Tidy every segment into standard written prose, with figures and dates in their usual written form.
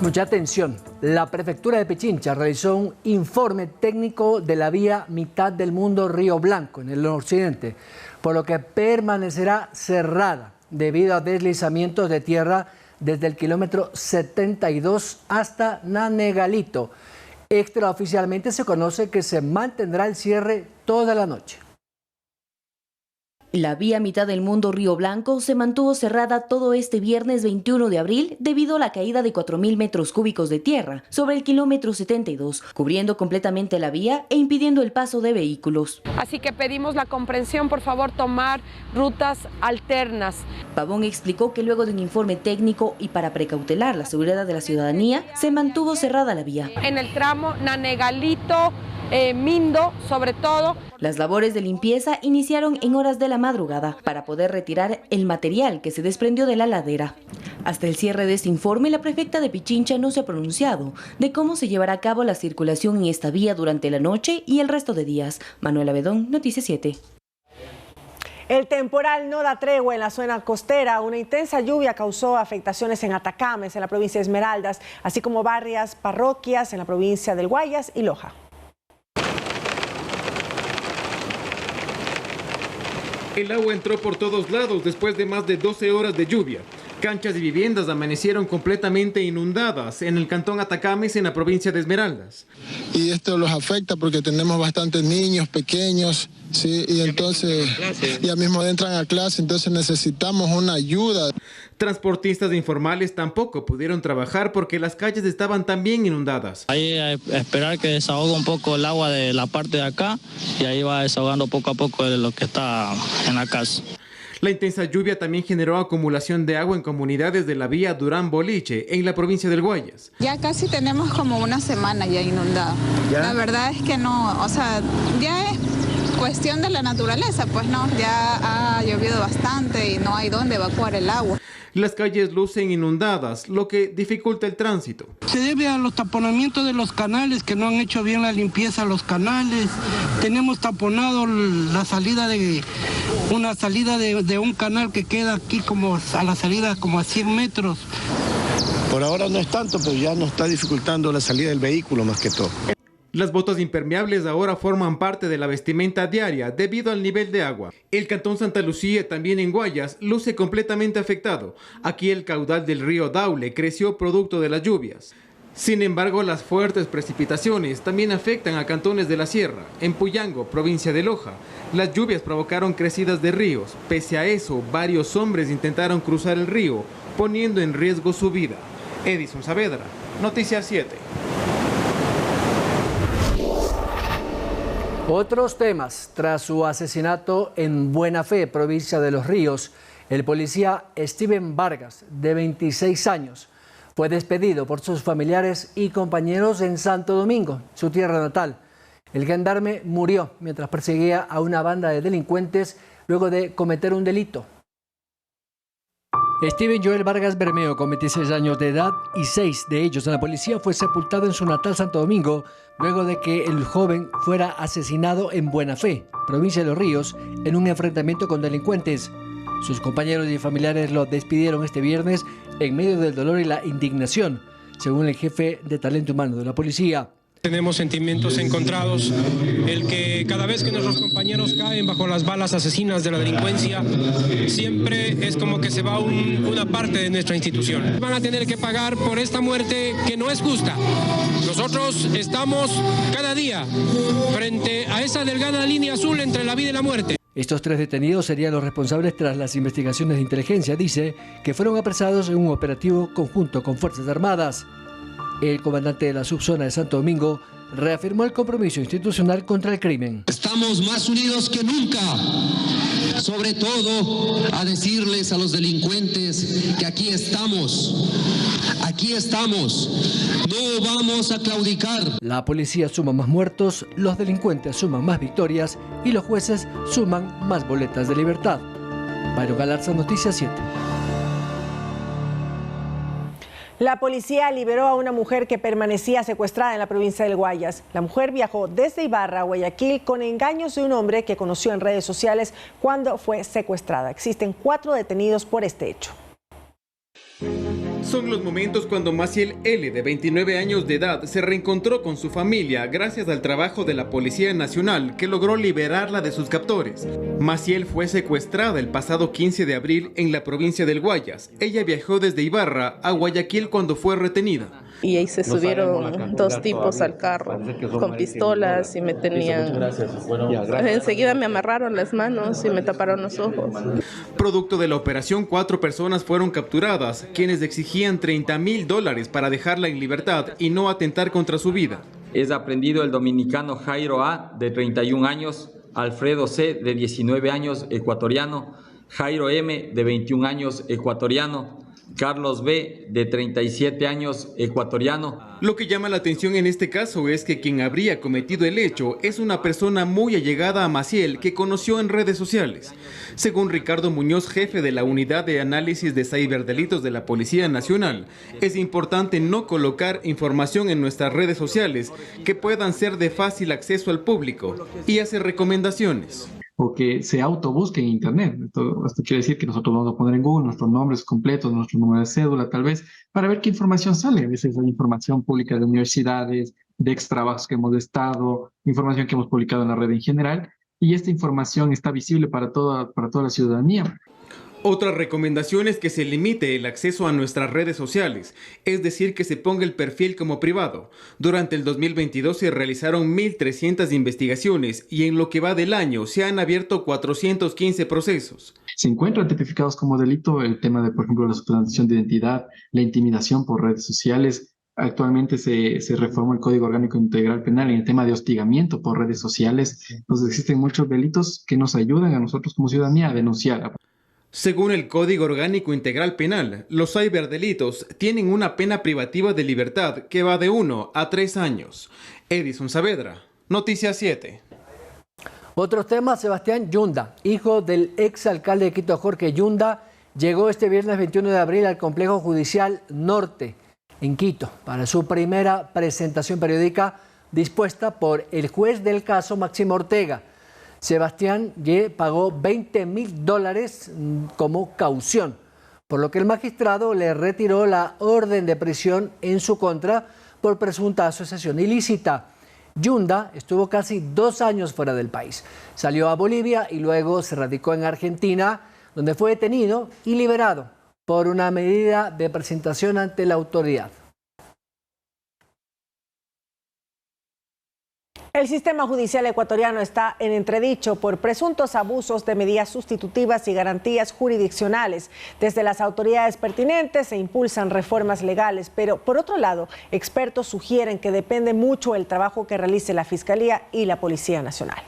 Mucha atención. La prefectura de Pichincha realizó un informe técnico de la vía Mitad del Mundo Río Blanco en el occidente, por lo que permanecerá cerrada debido a deslizamientos de tierra desde el kilómetro 72 hasta Nanegalito. Extraoficialmente se conoce que se mantendrá el cierre toda la noche. La vía Mitad del Mundo Río Blanco se mantuvo cerrada todo este viernes 21 de abril debido a la caída de 4.000 metros cúbicos de tierra sobre el kilómetro 72, cubriendo completamente la vía e impidiendo el paso de vehículos. Así que pedimos la comprensión, por favor, tomar rutas alternas. Pavón explicó que luego de un informe técnico y para precautelar la seguridad de la ciudadanía, se mantuvo cerrada la vía. En el tramo Nanegalito, Mindo, sobre todo. Las labores de limpieza iniciaron en horas de la madrugada para poder retirar el material que se desprendió de la ladera. Hasta el cierre de este informe, la prefecta de Pichincha no se ha pronunciado de cómo se llevará a cabo la circulación en esta vía durante la noche y el resto de días. Manuela Bedón, Noticias 7. El temporal no da tregua en la zona costera. Una intensa lluvia causó afectaciones en Atacames, en la provincia de Esmeraldas, así como varias parroquias en la provincia del Guayas y Loja. El agua entró por todos lados después de más de 12 horas de lluvia. Canchas y viviendas amanecieron completamente inundadas en el cantón Atacames, en la provincia de Esmeraldas. Y esto los afecta porque tenemos bastantes niños pequeños, ¿sí? Y entonces ya mismo entran a clase, entonces necesitamos una ayuda. Transportistas informales tampoco pudieron trabajar porque las calles estaban también inundadas. Ahí a esperar que desahogue un poco el agua de la parte de acá y ahí va desahogando poco a poco de lo que está en la casa. La intensa lluvia también generó acumulación de agua en comunidades de la vía Durán-Boliche, en la provincia del Guayas. Ya casi tenemos como una semana ya inundada. La verdad es que no, o sea, ya es cuestión de la naturaleza, pues no, ya ha llovido bastante y no hay dónde evacuar el agua. Las calles lucen inundadas, lo que dificulta el tránsito. Se debe a los taponamientos de los canales, que no han hecho bien la limpieza de los canales. Tenemos taponado la salida de un canal que queda aquí como a la salida como a 100 metros. Por ahora no es tanto, pero ya nos está dificultando la salida del vehículo más que todo. Las botas impermeables ahora forman parte de la vestimenta diaria debido al nivel de agua. El cantón Santa Lucía, también en Guayas, luce completamente afectado. Aquí el caudal del río Daule creció producto de las lluvias. Sin embargo, las fuertes precipitaciones también afectan a cantones de la sierra. En Puyango, provincia de Loja, las lluvias provocaron crecidas de ríos. Pese a eso, varios hombres intentaron cruzar el río, poniendo en riesgo su vida. Edison Saavedra, Noticias 7. Otros temas. Tras su asesinato en Buena Fe, provincia de Los Ríos, el policía Steven Vargas, de 26 años, fue despedido por sus familiares y compañeros en Santo Domingo, su tierra natal. El gendarme murió mientras perseguía a una banda de delincuentes luego de cometer un delito. Steven Joel Vargas Bermeo, con 26 años de edad y 6 de ellos en la policía, fue sepultado en su natal Santo Domingo luego de que el joven fuera asesinado en Buena Fe, provincia de Los Ríos, en un enfrentamiento con delincuentes. Sus compañeros y familiares lo despidieron este viernes en medio del dolor y la indignación, según el jefe de talento humano de la policía. Tenemos sentimientos encontrados, el que cada vez que nuestros compañeros caen bajo las balas asesinas de la delincuencia, siempre es como que se va una parte de nuestra institución. Van a tener que pagar por esta muerte que no es justa. Nosotros estamos cada día frente a esa delgada línea azul entre la vida y la muerte. Estos 3 detenidos serían los responsables tras las investigaciones de inteligencia, dice, que fueron apresados en un operativo conjunto con Fuerzas Armadas. El comandante de la subzona de Santo Domingo reafirmó el compromiso institucional contra el crimen. Estamos más unidos que nunca, sobre todo a decirles a los delincuentes que aquí estamos, no vamos a claudicar. La policía suma más muertos, los delincuentes suman más victorias y los jueces suman más boletas de libertad. Byron Galarza, Noticias 7. La policía liberó a una mujer que permanecía secuestrada en la provincia del Guayas. La mujer viajó desde Ibarra a Guayaquil con engaños de un hombre que conoció en redes sociales cuando fue secuestrada. Existen 4 detenidos por este hecho. Son los momentos cuando Maciel L., de 29 años de edad, se reencontró con su familia gracias al trabajo de la Policía Nacional, que logró liberarla de sus captores. Maciel fue secuestrada el pasado 15 de abril en la provincia del Guayas. Ella viajó desde Ibarra a Guayaquil cuando fue retenida. Y ahí se subieron dos tipos al carro con pistolas y me tenían... Enseguida me amarraron las manos y me taparon los ojos. Producto de la operación, 4 personas fueron capturadas, quienes exigían $30,000 para dejarla en libertad y no atentar contra su vida. Es aprendido el dominicano Jairo A., de 31 años, Alfredo C., de 19 años, ecuatoriano, Jairo M., de 21 años, ecuatoriano, Carlos B., de 37 años, ecuatoriano. Lo que llama la atención en este caso es que quien habría cometido el hecho es una persona muy allegada a Maciel que conoció en redes sociales. Según Ricardo Muñoz, jefe de la Unidad de Análisis de Ciberdelitos de la Policía Nacional, es importante no colocar información en nuestras redes sociales que puedan ser de fácil acceso al público y hace recomendaciones. O que se autobusque en internet. Esto quiere decir que nosotros vamos a poner en Google nuestros nombres completos, nuestro número de cédula tal vez, para ver qué información sale. A veces hay información pública de universidades, de ex trabajos que hemos estado, información que hemos publicado en la red en general, y esta información está visible para toda la ciudadanía. Otra recomendación es que se limite el acceso a nuestras redes sociales, es decir, que se ponga el perfil como privado. Durante el 2022 se realizaron 1.300 investigaciones y en lo que va del año se han abierto 415 procesos. Se encuentran tipificados como delito el tema de, por ejemplo, la suplantación de identidad, la intimidación por redes sociales. Actualmente se reformó el Código Orgánico Integral Penal en el tema de hostigamiento por redes sociales. Entonces existen muchos delitos que nos ayudan a nosotros como ciudadanía a denunciar. Según el Código Orgánico Integral Penal, los ciberdelitos tienen una pena privativa de libertad que va de 1 a 3 años. Edison Saavedra, Noticias 7. Otros temas. Sebastián Yunda, hijo del exalcalde de Quito, Jorge Yunda, llegó este viernes 21 de abril al Complejo Judicial Norte, en Quito, para su primera presentación periódica dispuesta por el juez del caso, Máximo Ortega. Sebastián Y. pagó $20,000 como caución, por lo que el magistrado le retiró la orden de prisión en su contra por presunta asociación ilícita. Yunda estuvo casi 2 años fuera del país. Salió a Bolivia y luego se radicó en Argentina, donde fue detenido y liberado por una medida de presentación ante la autoridad. El sistema judicial ecuatoriano está en entredicho por presuntos abusos de medidas sustitutivas y garantías jurisdiccionales. Desde las autoridades pertinentes se impulsan reformas legales, pero por otro lado, expertos sugieren que depende mucho el trabajo que realice la Fiscalía y la Policía Nacional.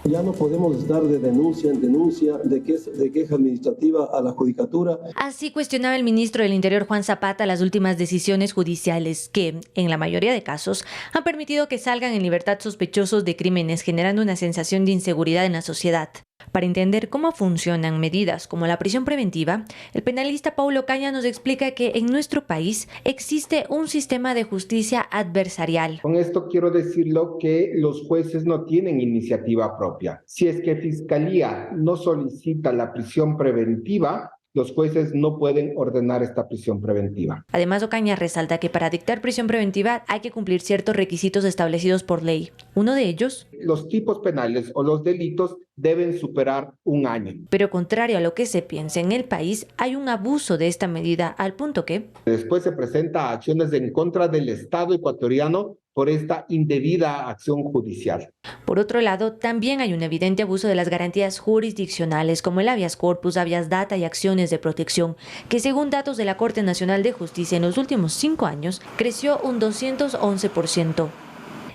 Ya no podemos estar de denuncia en denuncia, de queja administrativa a la judicatura. Así cuestionaba el ministro del Interior, Juan Zapata, las últimas decisiones judiciales que, en la mayoría de casos, han permitido que salgan en libertad sospechosos de crímenes, generando una sensación de inseguridad en la sociedad. Para entender cómo funcionan medidas como la prisión preventiva, el penalista Paulo Caña nos explica que en nuestro país existe un sistema de justicia adversarial. Con esto quiero decirlo que los jueces no tienen iniciativa propia. Si es que Fiscalía no solicita la prisión preventiva, los jueces no pueden ordenar esta prisión preventiva. Además, Ocaña resalta que para dictar prisión preventiva hay que cumplir ciertos requisitos establecidos por ley. Uno de ellos, los tipos penales o los delitos deben superar 1 año. Pero contrario a lo que se piensa en el país, hay un abuso de esta medida al punto que después se presenta acciones en contra del Estado ecuatoriano por esta indebida acción judicial. Por otro lado, también hay un evidente abuso de las garantías jurisdiccionales como el habeas corpus, habeas data y acciones de protección, que según datos de la Corte Nacional de Justicia en los últimos 5 años creció un 211%.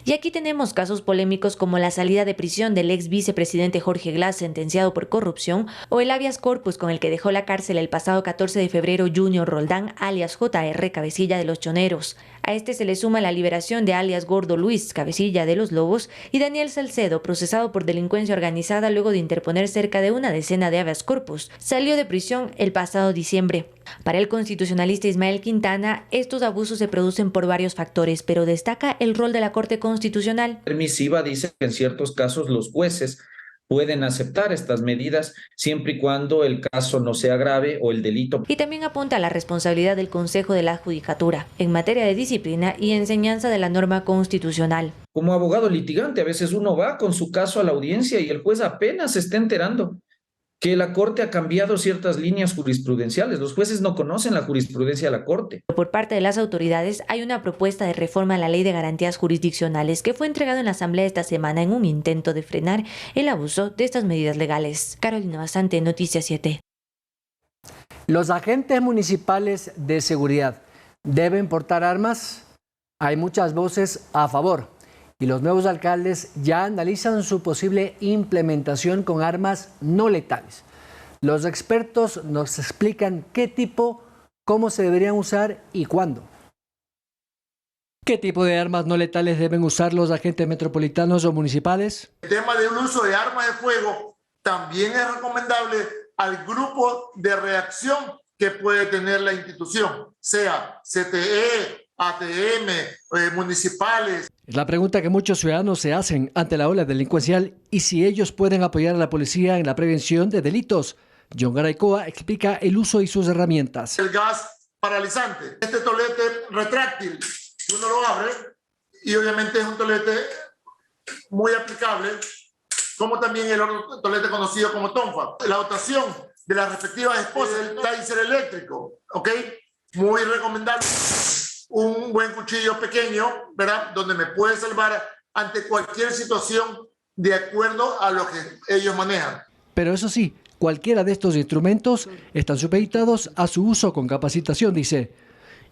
Y aquí tenemos casos polémicos como la salida de prisión del ex vicepresidente Jorge Glass, sentenciado por corrupción, o el habeas corpus con el que dejó la cárcel el pasado 14 de febrero Junior Roldán, alias JR, cabecilla de los Choneros. A este se le suma la liberación de alias Gordo Luis, cabecilla de los Lobos, y Daniel Salcedo, procesado por delincuencia organizada luego de interponer cerca de una decena de habeas corpus. Salió de prisión el pasado diciembre. Para el constitucionalista Ismael Quintana, estos abusos se producen por varios factores, pero destaca el rol de la Corte Constitucional. Permisiva dice que en ciertos casos los jueces pueden aceptar estas medidas siempre y cuando el caso no sea grave o el delito. Y también apunta a la responsabilidad del Consejo de la Judicatura en materia de disciplina y enseñanza de la norma constitucional. Como abogado litigante, a veces uno va con su caso a la audiencia y el juez apenas se está enterando que la Corte ha cambiado ciertas líneas jurisprudenciales. Los jueces no conocen la jurisprudencia de la Corte. Por parte de las autoridades hay una propuesta de reforma a la Ley de Garantías Jurisdiccionales que fue entregada en la Asamblea esta semana en un intento de frenar el abuso de estas medidas legales. Carolina Basante, Noticias 7. ¿Los agentes municipales de seguridad deben portar armas? Hay muchas voces a favor. Y los nuevos alcaldes ya analizan su posible implementación con armas no letales. Los expertos nos explican qué tipo, cómo se deberían usar y cuándo. ¿Qué tipo de armas no letales deben usar los agentes metropolitanos o municipales? El tema del uso de armas de fuego también es recomendable al grupo de reacción que puede tener la institución, sea CTE, ATM, municipales. Es la pregunta que muchos ciudadanos se hacen ante la ola delincuencial y si ellos pueden apoyar a la policía en la prevención de delitos. John Garaycoa explica el uso y sus herramientas. El gas paralizante, este tolete retráctil, uno lo abre y obviamente es un tolete muy aplicable, como también el otro tolete conocido como tonfa. La dotación de las respectivas esposas del taser eléctrico, ¿ok? Muy recomendable. Un buen cuchillo pequeño, ¿verdad? Donde me puede salvar ante cualquier situación de acuerdo a lo que ellos manejan. Pero eso sí, cualquiera de estos instrumentos están supeditados a su uso con capacitación, dice.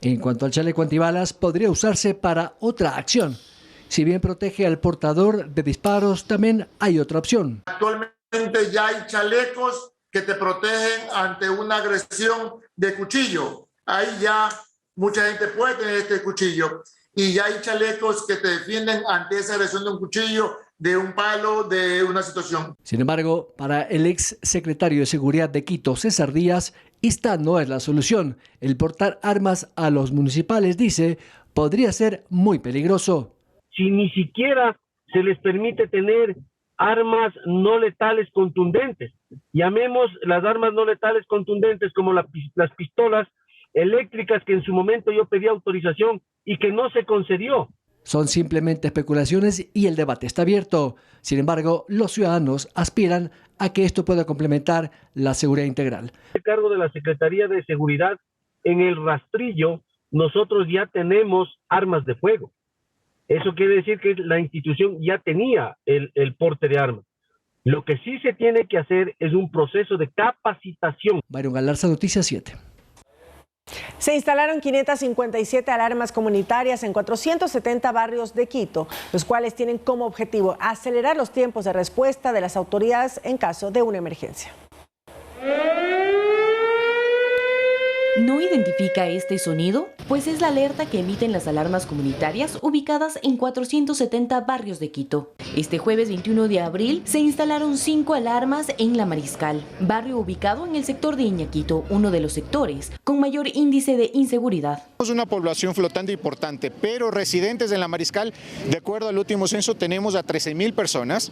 En cuanto al chaleco antibalas, podría usarse para otra acción. Si bien protege al portador de disparos, también hay otra opción. Actualmente ya hay chalecos que te protegen ante una agresión de cuchillo. Ahí ya mucha gente puede tener este cuchillo y ya hay chalecos que te defienden ante esa agresión de un cuchillo, de un palo, de una situación. Sin embargo, para el ex secretario de Seguridad de Quito, César Díaz, esta no es la solución. El portar armas a los municipales, dice, podría ser muy peligroso. Si ni siquiera se les permite tener armas no letales contundentes, llamemos las armas no letales contundentes como las pistolas eléctricas que en su momento yo pedí autorización y que no se concedió. Son simplemente especulaciones y el debate está abierto. Sin embargo, los ciudadanos aspiran a que esto pueda complementar la seguridad integral. A cargo de la Secretaría de Seguridad, en el rastrillo, nosotros ya tenemos armas de fuego. Eso quiere decir que la institución ya tenía el porte de armas. Lo que sí se tiene que hacer es un proceso de capacitación. Byron Galarza, Noticias 7. Se instalaron 557 alarmas comunitarias en 470 barrios de Quito, los cuales tienen como objetivo acelerar los tiempos de respuesta de las autoridades en caso de una emergencia. ¿No identifica este sonido? Pues es la alerta que emiten las alarmas comunitarias ubicadas en 470 barrios de Quito. Este jueves 21 de abril se instalaron 5 alarmas en La Mariscal, barrio ubicado en el sector de Iñaquito, uno de los sectores con mayor índice de inseguridad. Es una población flotante importante, pero residentes en La Mariscal, de acuerdo al último censo, tenemos a 13.000 personas.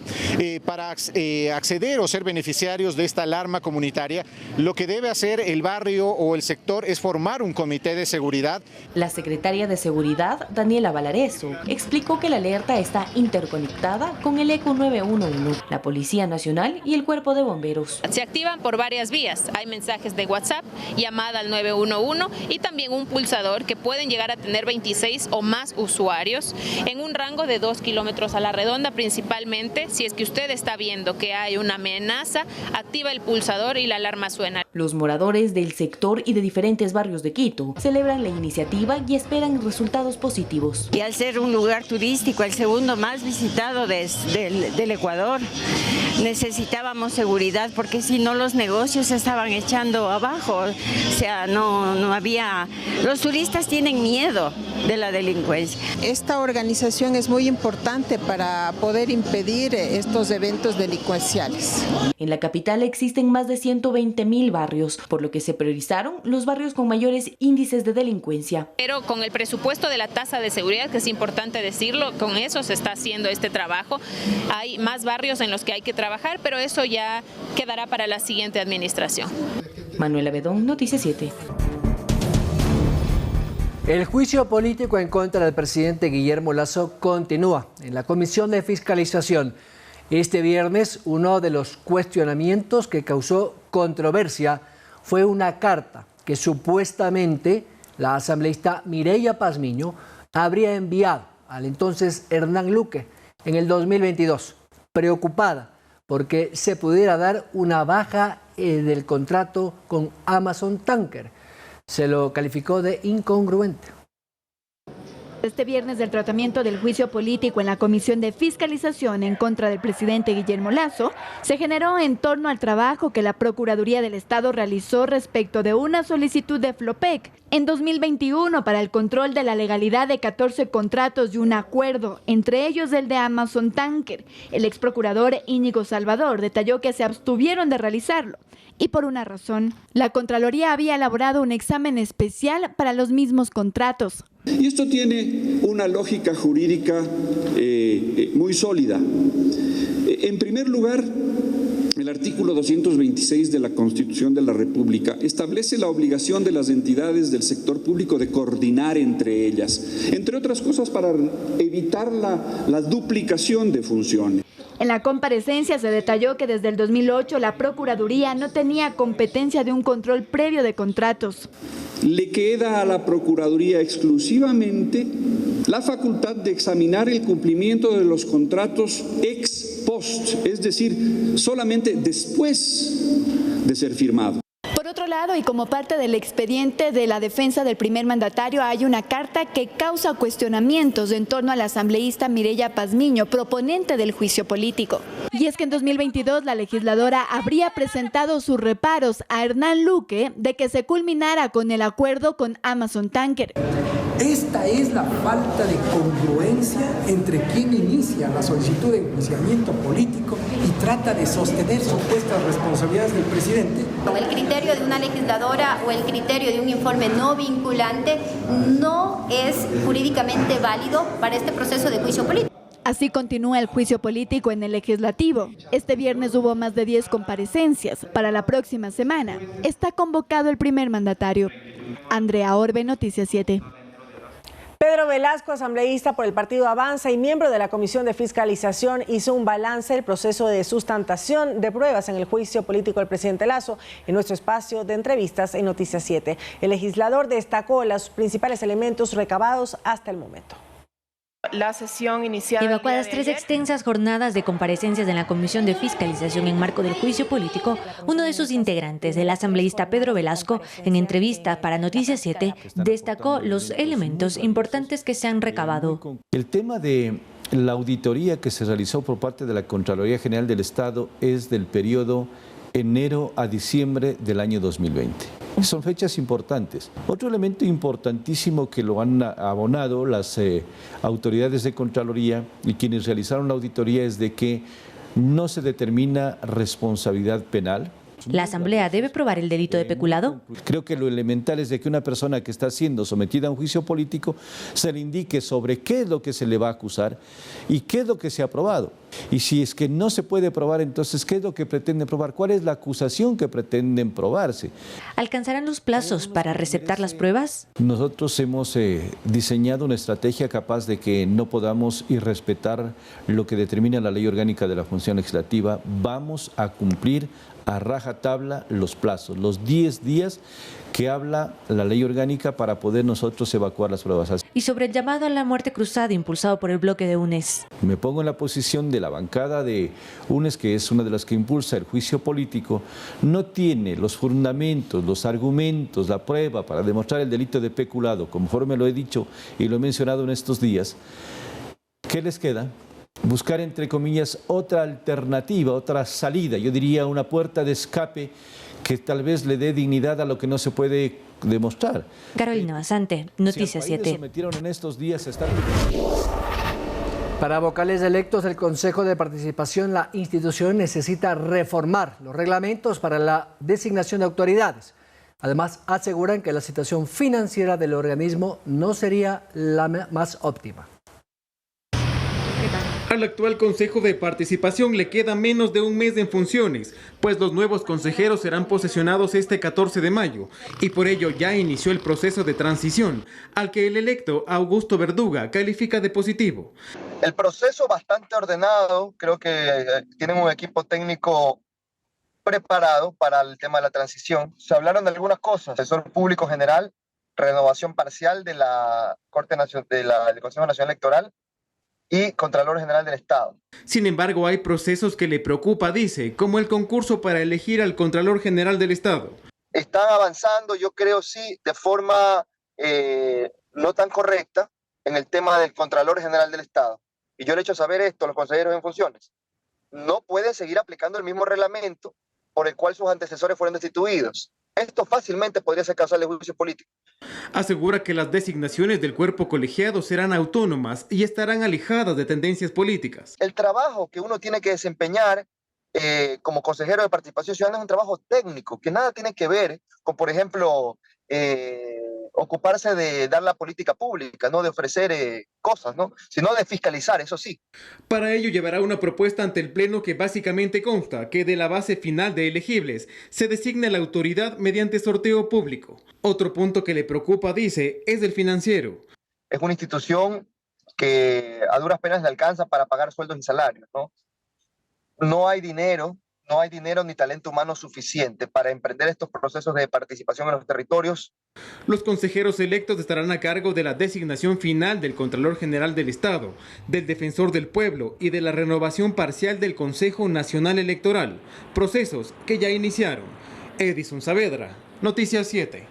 Para acceder o ser beneficiarios de esta alarma comunitaria, lo que debe hacer el barrio o el sector es formar un comité de seguridad. La secretaria de Seguridad, Daniela Valareso, explicó que la alerta está interconectada con el ECO 911, la Policía Nacional y el Cuerpo de Bomberos. Se activan por varias vías. Hay mensajes de WhatsApp, llamada al 911 y también un pulsador que pueden llegar a tener 26 o más usuarios en un rango de 2 kilómetros a la redonda. Principalmente, si es que usted está viendo que hay una amenaza, activa el pulsador y la alarma suena. Los moradores del sector y de diferentes barrios de Quito celebran la iniciativa y esperan resultados positivos. Y al ser un lugar turístico, el segundo más visitado del Ecuador, necesitábamos seguridad porque si no los negocios se estaban echando abajo. O sea, no había... Los turistas tienen miedo de la delincuencia. Esta organización es muy importante para poder impedir estos eventos delincuenciales. En la capital existen más de 120.000 barrios barrios, por lo que se priorizaron los barrios con mayores índices de delincuencia. Pero con el presupuesto de la tasa de seguridad, que es importante decirlo, con eso se está haciendo este trabajo. Hay más barrios en los que hay que trabajar, pero eso ya quedará para la siguiente administración. Manuela Bedón, Noticias 7. El juicio político en contra del presidente Guillermo Lasso continúa en la Comisión de Fiscalización. Este viernes, uno de los cuestionamientos que causó controversia fue una carta que supuestamente la asambleísta Mireya Pazmiño habría enviado al entonces Hernán Luque en el 2022, preocupada porque se pudiera dar una baja del contrato con Amazon Tanker. Se lo calificó de incongruente. Este viernes del tratamiento del juicio político en la Comisión de Fiscalización en contra del presidente Guillermo Lasso se generó en torno al trabajo que la Procuraduría del Estado realizó respecto de una solicitud de Flopec en 2021 para el control de la legalidad de 14 contratos y un acuerdo, entre ellos el de Amazon Tanker. El ex procurador Íñigo Salvador detalló que se abstuvieron de realizarlo. Y por una razón, la Contraloría había elaborado un examen especial para los mismos contratos. Y esto tiene una lógica jurídica muy sólida. En primer lugar, el artículo 226 de la Constitución de la República establece la obligación de las entidades del sector público de coordinar entre ellas, entre otras cosas para evitar la duplicación de funciones. En la comparecencia se detalló que desde el 2008 la Procuraduría no tenía competencia de un control previo de contratos. Le queda a la Procuraduría exclusivamente la facultad de examinar el cumplimiento de los contratos ex post, es decir, solamente después de ser firmado. Por otro lado, y como parte del expediente de la defensa del primer mandatario, hay una carta que causa cuestionamientos en torno a la asambleísta Mireya Pazmiño, proponente del juicio político. Y es que en 2022 la legisladora habría presentado sus reparos a Hernán Luque de que se culminara con el acuerdo con Amazon Tanker. Esta es la falta de congruencia entre quien inicia la solicitud de enjuiciamiento político y trata de sostener supuestas responsabilidades del presidente. El criterio de una legisladora o el criterio de un informe no vinculante no es jurídicamente válido para este proceso de juicio político. Así continúa el juicio político en el legislativo. Este viernes hubo más de 10 comparecencias. Para la próxima semana está convocado el primer mandatario. Andrea Orbe, Noticias 7. Pedro Velasco, asambleísta por el Partido Avanza y miembro de la Comisión de Fiscalización, hizo un balance del proceso de sustentación de pruebas en el juicio político del presidente Lasso en nuestro espacio de entrevistas en Noticias 7. El legislador destacó los principales elementos recabados hasta el momento. La sesión inicial. Evacuadas 3 extensas jornadas de comparecencias en la Comisión de Fiscalización en marco del juicio político, uno de sus integrantes, el asambleísta Pedro Velasco, en entrevista para Noticias 7, destacó los elementos importantes que se han recabado. El tema de la auditoría que se realizó por parte de la Contraloría General del Estado es del periodo enero a diciembre del año 2020. Son fechas importantes. Otro elemento importantísimo que lo han abonado las autoridades de Contraloría y quienes realizaron la auditoría es de que no se determina responsabilidad penal. ¿La Asamblea debe probar el delito de peculado? Creo que lo elemental es de que una persona que está siendo sometida a un juicio político se le indique sobre qué es lo que se le va a acusar y qué es lo que se ha probado. Y si es que no se puede probar, entonces, ¿qué es lo que pretenden probar? ¿Cuál es la acusación que pretenden probarse? ¿Alcanzarán los plazos para receptar las pruebas? Nosotros hemos diseñado una estrategia capaz de que no podamos irrespetar lo que determina la Ley Orgánica de la Función Legislativa. Vamos a cumplir a rajatabla los plazos, los 10 días que habla la ley orgánica para poder nosotros evacuar las pruebas. Y sobre el llamado a la muerte cruzada impulsado por el bloque de UNES. Me pongo en la posición de la bancada de UNES, que es una de las que impulsa el juicio político, no tiene los fundamentos, los argumentos, la prueba para demostrar el delito de peculado, conforme lo he dicho y lo he mencionado en estos días. ¿Qué les queda? Buscar, entre comillas, otra alternativa, otra salida, yo diría una puerta de escape que tal vez le dé dignidad a lo que no se puede demostrar. Carolina Basante, Noticias 7. Sometieron en estos días a estar... Para vocales electos del Consejo de Participación, la institución necesita reformar los reglamentos para la designación de autoridades. Además, aseguran que la situación financiera del organismo no sería la más óptima. Al actual Consejo de Participación le queda menos de un mes en funciones, pues los nuevos consejeros serán posesionados este 14 de mayo y por ello ya inició el proceso de transición, al que el electo Augusto Verduga califica de positivo. El proceso bastante ordenado, creo que tienen un equipo técnico preparado para el tema de la transición. Se hablaron de algunas cosas, asesor público general, renovación parcial de la Corte Nacional, del Consejo Nacional Electoral, y Contralor General del Estado. Sin embargo, hay procesos que le preocupa, dice, como el concurso para elegir al Contralor General del Estado. Están avanzando, yo creo sí, de forma no tan correcta en el tema del Contralor General del Estado. Y yo le he hecho saber esto a los consejeros en funciones. No pueden seguir aplicando el mismo reglamento por el cual sus antecesores fueron destituidos. Esto fácilmente podría ser causal de juicio político. Asegura que las designaciones del cuerpo colegiado serán autónomas y estarán alejadas de tendencias políticas. El trabajo que uno tiene que desempeñar como consejero de participación ciudadana es un trabajo técnico que nada tiene que ver con, por ejemplo, ocuparse de dar la política pública, no de ofrecer cosas, ¿no? Sino de fiscalizar, eso sí. Para ello llevará una propuesta ante el Pleno que básicamente consta que de la base final de elegibles se designa la autoridad mediante sorteo público. Otro punto que le preocupa, dice, es el financiero. Es una institución que a duras penas le alcanza para pagar sueldos y salarios, ¿no? No hay dinero ni talento humano suficiente para emprender estos procesos de participación en los territorios. Los consejeros electos estarán a cargo de la designación final del Contralor General del Estado, del Defensor del Pueblo y de la renovación parcial del Consejo Nacional Electoral, procesos que ya iniciaron. Edison Saavedra, Noticias 7.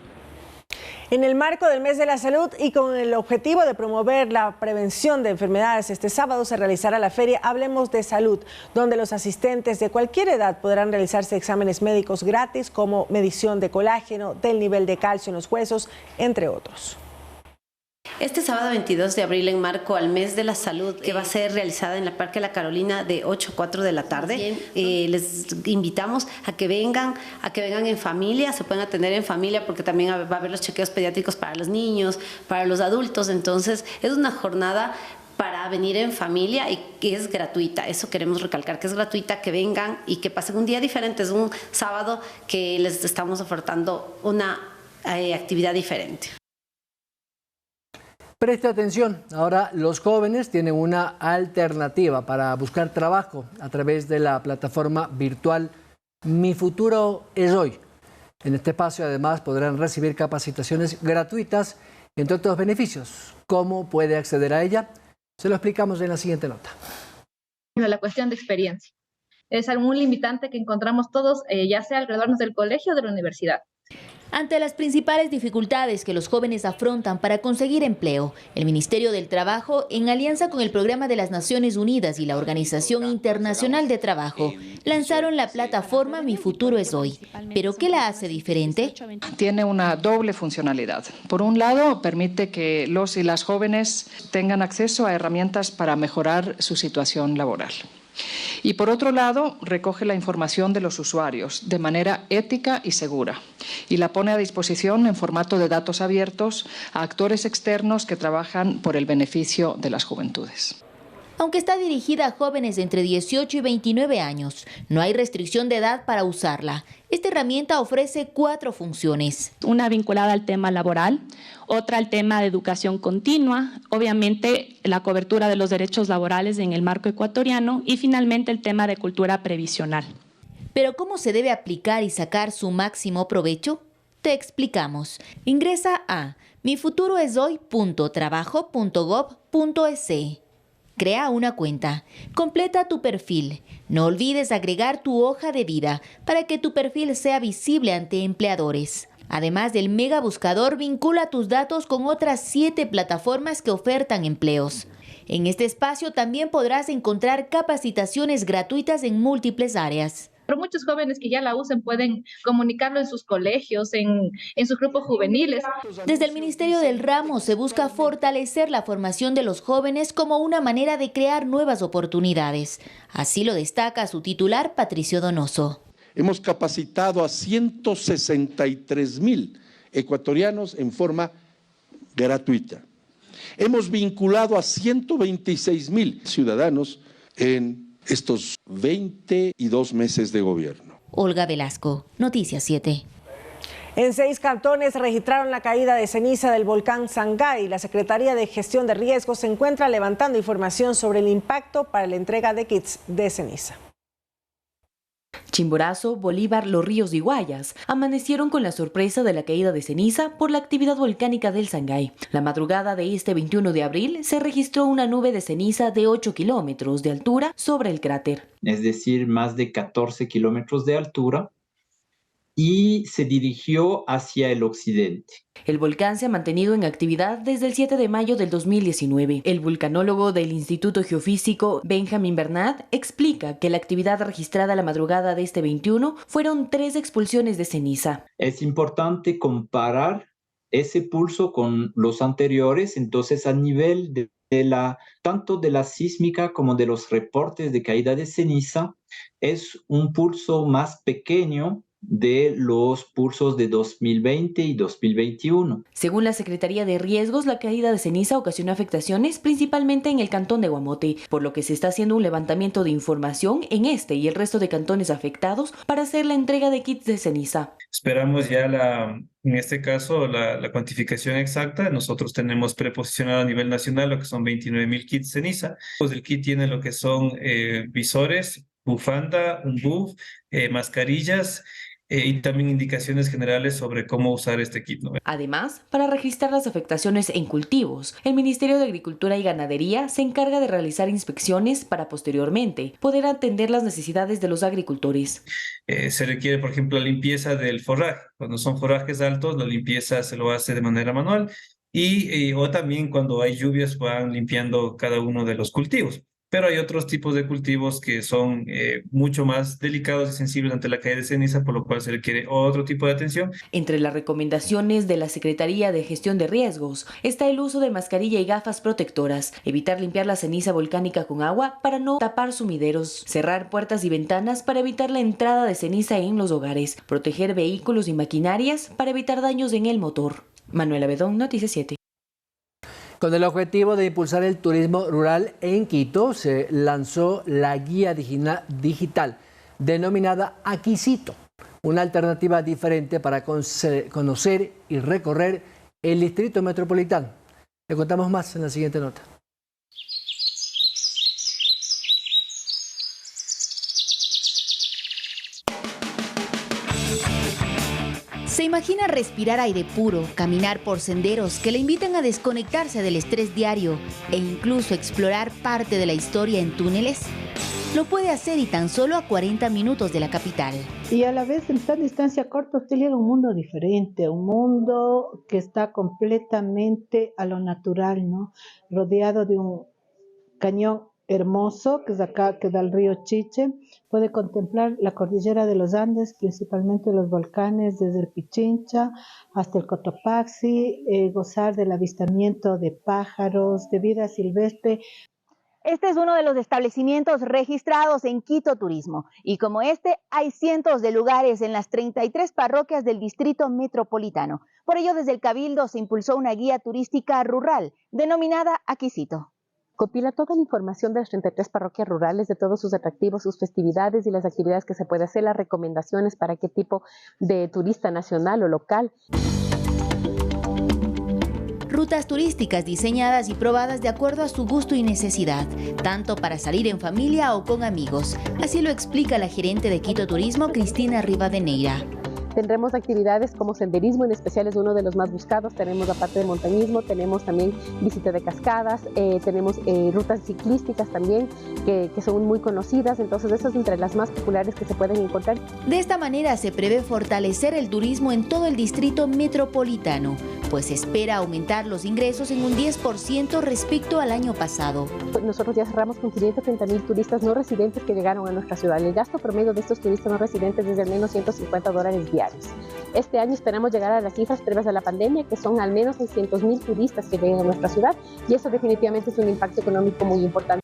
En el marco del Mes de la Salud y con el objetivo de promover la prevención de enfermedades, este sábado se realizará la feria Hablemos de Salud, donde los asistentes de cualquier edad podrán realizarse exámenes médicos gratis como medición de colágeno, del nivel de calcio en los huesos, entre otros. Este sábado 22 de abril, en marco al Mes de la Salud, que va a ser realizada en el Parque La Carolina de 8 a 4 de la tarde, les invitamos a que vengan en familia, se pueden atender en familia porque también va a haber los chequeos pediátricos para los niños, para los adultos, entonces es una jornada para venir en familia y que es gratuita, eso queremos recalcar, que es gratuita, que vengan y que pasen un día diferente, es un sábado que les estamos ofertando una actividad diferente. Preste atención, ahora los jóvenes tienen una alternativa para buscar trabajo a través de la plataforma virtual Mi Futuro es Hoy. En este espacio además podrán recibir capacitaciones gratuitas, entre otros beneficios. ¿Cómo puede acceder a ella? Se lo explicamos en la siguiente nota. La cuestión de experiencia. Es algún limitante que encontramos todos, ya sea al graduarnos del colegio o de la universidad. Ante las principales dificultades que los jóvenes afrontan para conseguir empleo, el Ministerio del Trabajo, en alianza con el Programa de las Naciones Unidas y la Organización Internacional de Trabajo, lanzaron la plataforma Mi Futuro es Hoy. ¿Pero qué la hace diferente? Tiene una doble funcionalidad. Por un lado, permite que los y las jóvenes tengan acceso a herramientas para mejorar su situación laboral. Y por otro lado, recoge la información de los usuarios de manera ética y segura y la pone a disposición en formato de datos abiertos a actores externos que trabajan por el beneficio de las juventudes. Aunque está dirigida a jóvenes de entre 18 y 29 años, no hay restricción de edad para usarla. Esta herramienta ofrece 4 funciones. Una vinculada al tema laboral, otra al tema de educación continua, obviamente la cobertura de los derechos laborales en el marco ecuatoriano y finalmente el tema de cultura previsional. ¿Pero cómo se debe aplicar y sacar su máximo provecho? Te explicamos. Ingresa a mifuturoeshoy.trabajo.gov.es. Crea una cuenta, completa tu perfil. No olvides agregar tu hoja de vida para que tu perfil sea visible ante empleadores. Además del mega buscador, vincula tus datos con otras 7 plataformas que ofertan empleos. En este espacio también podrás encontrar capacitaciones gratuitas en múltiples áreas. Pero muchos jóvenes que ya la usan pueden comunicarlo en sus colegios, en sus grupos juveniles. Desde el Ministerio del Ramo se busca fortalecer la formación de los jóvenes como una manera de crear nuevas oportunidades. Así lo destaca su titular, Patricio Donoso. Hemos capacitado a 163,000 ecuatorianos en forma gratuita. Hemos vinculado a 126,000 ciudadanos en estos 22 meses de gobierno. Olga Velasco, Noticias 7. En 6 cantones registraron la caída de ceniza del volcán Sangay. La Secretaría de Gestión de Riesgos se encuentra levantando información sobre el impacto para la entrega de kits de ceniza. Chimborazo, Bolívar, Los Ríos y Guayas amanecieron con la sorpresa de la caída de ceniza por la actividad volcánica del Sangay. La madrugada de este 21 de abril se registró una nube de ceniza de 8 kilómetros de altura sobre el cráter. Es decir, más de 14 kilómetros de altura, y se dirigió hacia el occidente. El volcán se ha mantenido en actividad desde el 7 de mayo del 2019. El vulcanólogo del Instituto Geofísico, Benjamin Bernat, explica que la actividad registrada la madrugada de este 21 fueron 3 expulsiones de ceniza. Es importante comparar ese pulso con los anteriores, entonces a nivel tanto de la sísmica como de los reportes de caída de ceniza, es un pulso más pequeño de los pulsos de 2020 y 2021. Según la Secretaría de Riesgos, la caída de ceniza ocasionó afectaciones principalmente en el cantón de Guamote, por lo que se está haciendo un levantamiento de información en este y el resto de cantones afectados para hacer la entrega de kits de ceniza. Esperamos ya en este caso la cuantificación exacta. Nosotros tenemos preposicionado a nivel nacional lo que son 29,000 kits de ceniza. Pues el kit tiene lo que son visores, bufanda, un buff, mascarillas, y también indicaciones generales sobre cómo usar este kit, ¿no? Además, para registrar las afectaciones en cultivos, el Ministerio de Agricultura y Ganadería se encarga de realizar inspecciones para posteriormente poder atender las necesidades de los agricultores. Se requiere, por ejemplo, la limpieza del forraje. Cuando son forrajes altos, la limpieza se lo hace de manera manual o también cuando hay lluvias van limpiando cada uno de los cultivos. Pero hay otros tipos de cultivos que son mucho más delicados y sensibles ante la caída de ceniza, por lo cual se requiere otro tipo de atención. Entre las recomendaciones de la Secretaría de Gestión de Riesgos está el uso de mascarilla y gafas protectoras, evitar limpiar la ceniza volcánica con agua para no tapar sumideros, cerrar puertas y ventanas para evitar la entrada de ceniza en los hogares, proteger vehículos y maquinarias para evitar daños en el motor. Manuela Bedón, Noticias 7. Con el objetivo de impulsar el turismo rural en Quito, se lanzó la guía digital denominada Aquisito, una alternativa diferente para conocer y recorrer el distrito metropolitano. Le contamos más en la siguiente nota. Se imagina respirar aire puro, caminar por senderos que le invitan a desconectarse del estrés diario e incluso explorar parte de la historia en túneles. Lo puede hacer y tan solo a 40 minutos de la capital. Y a la vez en tan distancia corta usted llega a un mundo diferente, un mundo que está completamente a lo natural, ¿no? Rodeado de un cañón hermoso que es acá, que da el río Chiche. Puede contemplar la cordillera de los Andes, principalmente los volcanes, desde el Pichincha hasta el Cotopaxi, gozar del avistamiento de pájaros, de vida silvestre. Este es uno de los establecimientos registrados en Quito Turismo y como este hay cientos de lugares en las 33 parroquias del distrito metropolitano. Por ello desde el Cabildo se impulsó una guía turística rural denominada Aquisito. Compila toda la información de las 33 parroquias rurales, de todos sus atractivos, sus festividades y las actividades que se puede hacer, las recomendaciones para qué tipo de turista nacional o local. Rutas turísticas diseñadas y probadas de acuerdo a su gusto y necesidad, tanto para salir en familia o con amigos. Así lo explica la gerente de Quito Turismo, Cristina Rivadeneira. Tendremos actividades como senderismo, en especial es uno de los más buscados. Tenemos la parte de montañismo, tenemos también visita de cascadas, tenemos rutas ciclísticas también que son muy conocidas. Entonces, esas entre las más populares que se pueden encontrar. De esta manera se prevé fortalecer el turismo en todo el distrito metropolitano, pues se espera aumentar los ingresos en un 10% respecto al año pasado. Nosotros ya cerramos con 530,000 turistas no residentes que llegaron a nuestra ciudad. El gasto promedio de estos turistas no residentes es de al menos $150 diarios. Este año esperamos llegar a las cifras previas a la pandemia, que son al menos 600,000 turistas que lleguen a nuestra ciudad, y eso definitivamente es un impacto económico muy importante.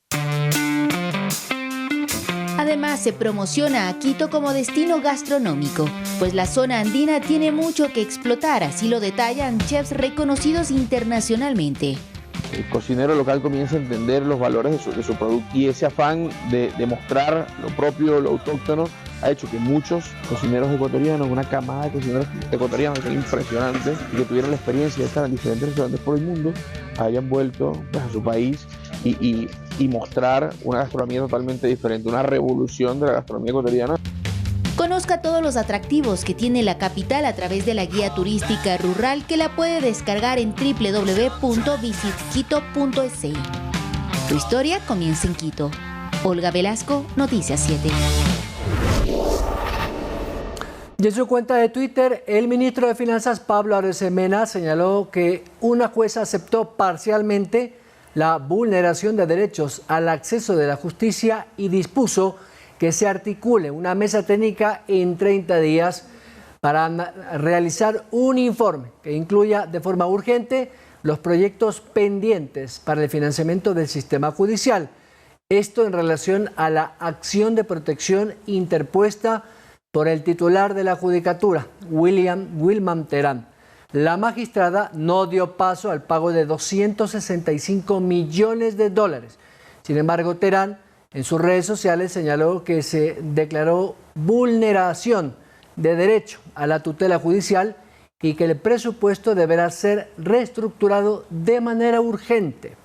Además, se promociona a Quito como destino gastronómico, pues la zona andina tiene mucho que explotar, así lo detallan chefs reconocidos internacionalmente. El cocinero local comienza a entender los valores de su producto, y ese afán de mostrar lo propio, lo autóctono, ha hecho que muchos cocineros ecuatorianos, una camada de cocineros ecuatorianos que es impresionante y que tuvieron la experiencia de estar en diferentes restaurantes por el mundo, hayan vuelto a su país y mostrar una gastronomía totalmente diferente, una revolución de la gastronomía ecuatoriana. Conozca todos los atractivos que tiene la capital a través de la guía turística rural, que la puede descargar en www.visitquito.es. Tu historia comienza en Quito. Olga Velasco, Noticias 7. Y en su cuenta de Twitter, el ministro de Finanzas, Pablo Arosemena, señaló que una jueza aceptó parcialmente la vulneración de derechos al acceso de la justicia y dispuso que se articule una mesa técnica en 30 días para realizar un informe que incluya de forma urgente los proyectos pendientes para el financiamiento del sistema judicial. Esto en relación a la acción de protección interpuesta por el titular de la Judicatura, Wilman Terán. La magistrada no dio paso al pago de $265 millones. Sin embargo, Terán en sus redes sociales señaló que se declaró vulneración de derecho a la tutela judicial y que el presupuesto deberá ser reestructurado de manera urgente.